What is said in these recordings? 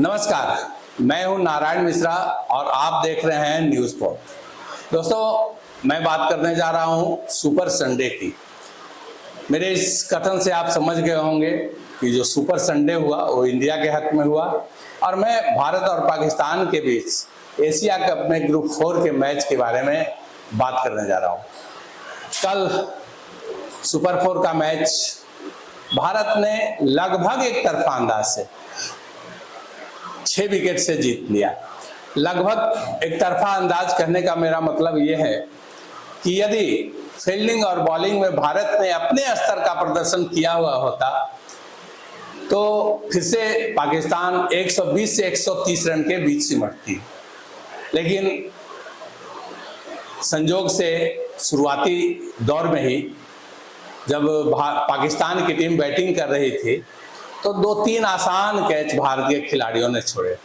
नमस्कार, मैं हूं नारायण मिश्रा और आप देख रहे हैं न्यूज़ पोस्ट। दोस्तों, मैं बात करने जा रहा हूं सुपर संडे की। मेरे इस कथन से आप समझ गए होंगे कि जो सुपर संडे हुआ वो इंडिया के हक में हुआ और मैं भारत और पाकिस्तान के बीच एशिया कप में ग्रुप 4 के मैच के बारे में बात करने जा रहा हूं। कल सुपर 4 का मैच भारत ने लगभग एक तरफा अंदाज से 6 विकेट से जीत लिया। लगभग एक तरफा अंदाज कहने का मेरा मतलब यह है कि यदि फील्डिंग और बॉलिंग में भारत ने अपने स्तर का प्रदर्शन किया हुआ होता तो फिर से पाकिस्तान 120 से 130 रन के बीच सिमटती, लेकिन संजोग से शुरुआती दौर में ही जब पाकिस्तान की टीम बैटिंग कर रही थी तो 2-3 आसान कैच भारतीय खिलाड़ियों ने छोड़े।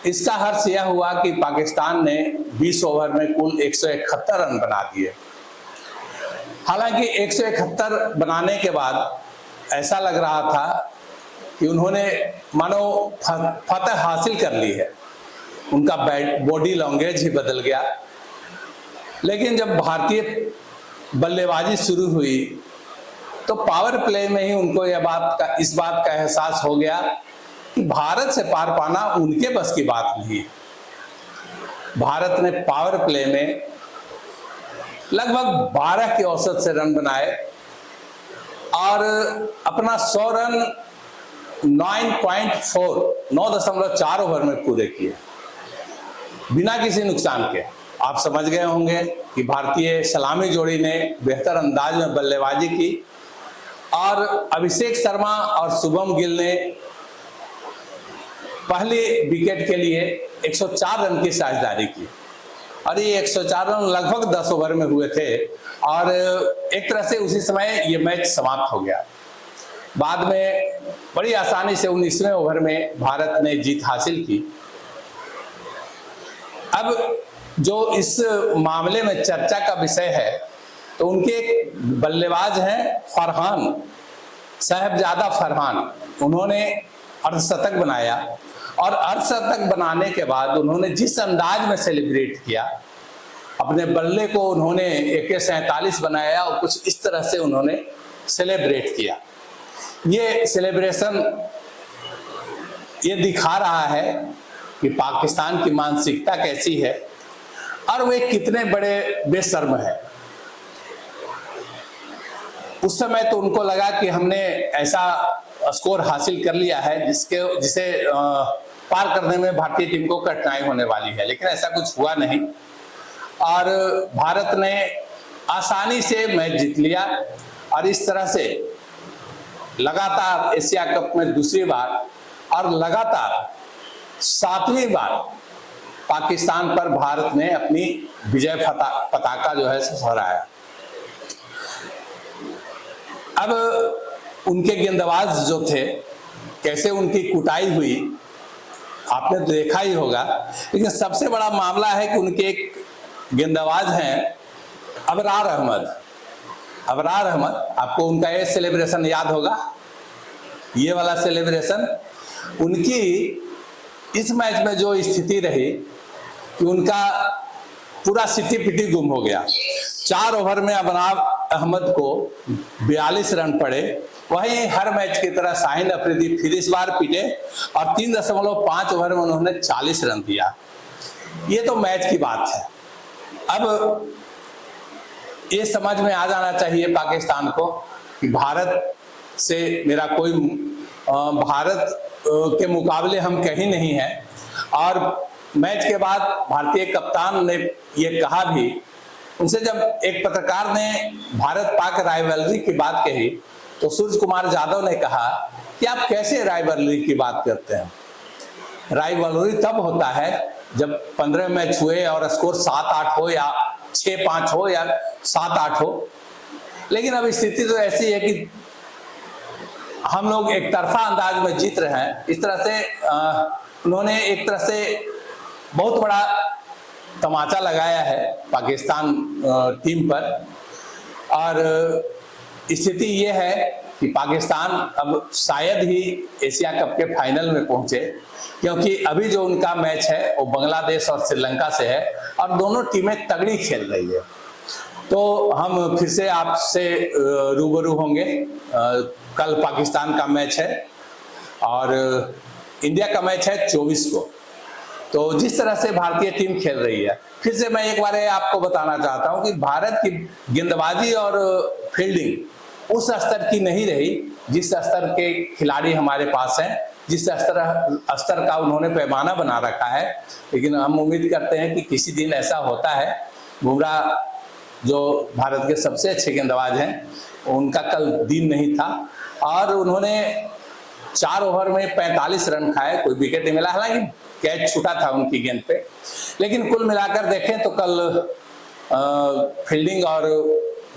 इसका हर्ष यह हुआ कि पाकिस्तान ने 20 ओवर में कुल 171 रन बना दिए। हालांकि 171 बनाने के बाद ऐसा लग रहा था कि उन्होंने मानो फतह हासिल कर ली है, उनका बॉडी लैंग्वेज ही बदल गया। लेकिन जब भारतीय बल्लेबाजी शुरू हुई तो पावर प्ले में ही उनको इस बात का एहसास हो गया कि भारत से पार पाना उनके बस की बात नहीं है। भारत ने पावर प्ले में लगभग 12 के औसत से रन बनाए और अपना 100 रन 9.4 ओवर में पूरे किए बिना किसी नुकसान के। आप समझ गए होंगे कि भारतीय सलामी जोड़ी ने बेहतर अंदाज में बल्लेबाजी की और अभिषेक शर्मा और शुभम गिल ने पहली विकेट के लिए 104 रन की साझेदारी की और ये 104 रन लगभग 10 ओवर में हुए थे और एक तरह से उसी समय ये मैच समाप्त हो गया। बाद में बड़ी आसानी से 19वें ओवर में भारत ने जीत हासिल की। अब जो इस मामले में चर्चा का विषय है तो उनके एक बल्लेबाज हैं फरहान, साहिबजादा फरहान। उन्होंने अर्धशतक बनाया और अर्धशतक बनाने के बाद उन्होंने जिस अंदाज में सेलिब्रेट किया, अपने बल्ले को उन्होंने AK-47 बनाया और कुछ इस तरह से उन्होंने सेलिब्रेट किया। ये सेलिब्रेशन ये दिखा रहा है कि पाकिस्तान की मानसिकता कैसी है और वे कितने बड़े बेशर्म है। उस समय तो उनको लगा कि हमने ऐसा स्कोर हासिल कर लिया है जिसे पार करने में भारतीय टीम को कठिनाई होने वाली है, लेकिन ऐसा कुछ हुआ नहीं और भारत ने आसानी से मैच जीत लिया और इस तरह से लगातार एशिया कप में दूसरी बार और लगातार 7वीं बार पाकिस्तान पर भारत ने अपनी विजय पताका जो है फहराया। अब उनके गेंदबाज जो थे कैसे उनकी कुटाई हुई आपने तो देखा ही होगा, लेकिन सबसे बड़ा मामला है कि उनके एक गेंदबाज हैं अबरार अहमद। अबरार अहमद, आपको उनका ये सेलिब्रेशन याद होगा, ये वाला सेलिब्रेशन। उनकी इस मैच में जो स्थिति रही कि उनका पूरा सिटी पिटी गुम हो गया। 4 ओवर में अबरार अहमद को 42 रन पड़े। वहीं हर मैच की तरह शाहीन अफरीदी फिर इस बार पीटे और 3.5 ओवर में उन्होंने 40 रन दिया। ये तो मैच की बात है। अब ये समझ में आ जाना चाहिए पाकिस्तान को कि भारत से मेरा कोई भारत के मुकाबले हम कहीं नहीं है। और मैच के बाद भारतीय कप्तान ने ये कहा भी, उनसे जब एक पत्रकार ने भारत पाक राइवलरी की बात कही तो सूर्य कुमार यादव ने कहा कि आप कैसे राइवलरी की बात करते हैं। राइवलरी तब होता है जब 15 मैच हुए और स्कोर 7-8 हो या 6-5 हो या 7-8 हो, लेकिन अब स्थिति तो ऐसी है कि हम लोग एक तरफा अंदाज में जीत रहे हैं। इस तरह से उन्होंने एक तरह से बहुत बड़ा तमाचा लगाया है पाकिस्तान टीम पर और स्थिति ये है कि पाकिस्तान अब शायद ही एशिया कप के फाइनल में पहुंचे, क्योंकि अभी जो उनका मैच है वो बांग्लादेश और श्रीलंका से है और दोनों टीमें तगड़ी खेल रही है। तो हम फिर से आपसे रूबरू होंगे। कल पाकिस्तान का मैच है और इंडिया का मैच है 24 को। तो जिस तरह से भारतीय टीम खेल रही है, फिर से मैं एक बार आपको बताना चाहता हूं कि भारत की गेंदबाजी और फील्डिंग उस स्तर की नहीं रही जिस स्तर के खिलाड़ी हमारे पास हैं, जिस स्तर का उन्होंने पैमाना बना रखा है। लेकिन हम उम्मीद करते हैं कि किसी दिन ऐसा होता है। बुमराह जो भारत के सबसे अच्छे गेंदबाज हैं, उनका कल दिन नहीं था और उन्होंने 4 ओवर में 45 रन खाए, कोई विकेट नहीं मिला, हालांकि कैच छूटा था उनकी गेंद पे। लेकिन कुल मिलाकर देखें तो कल फील्डिंग और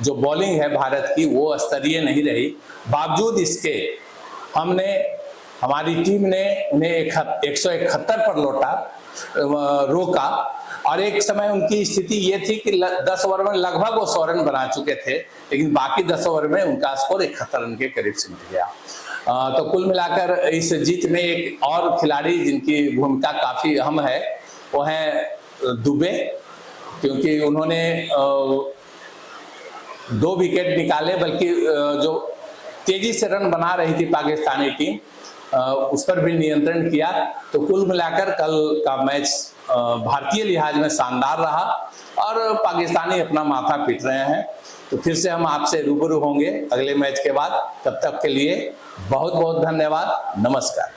जो बॉलिंग है भारत की वो स्तरीय नहीं रही। बावजूद इसके हमारी टीम ने उन्हें 171 पर रोका और एक समय उनकी स्थिति ये थी कि 10 ओवर में लगभग वो 100 रन बना चुके थे, लेकिन बाकी 10 ओवर में उनका स्कोर 71 रन के करीब सिमट गया। तो कुल मिलाकर इस जीत में एक और खिलाड़ी जिनकी भूमिका काफी अहम है वो है दुबे, क्योंकि उन्होंने 2 विकेट निकाले, बल्कि जो तेजी से रन बना रही थी पाकिस्तानी टीम उस पर भी नियंत्रण किया। तो कुल मिलाकर कल का मैच भारतीय लिहाज में शानदार रहा और पाकिस्तानी अपना माथा पीट रहे हैं। तो फिर से हम आपसे रूबरू होंगे अगले मैच के बाद। तब तक के लिए बहुत बहुत धन्यवाद। नमस्कार।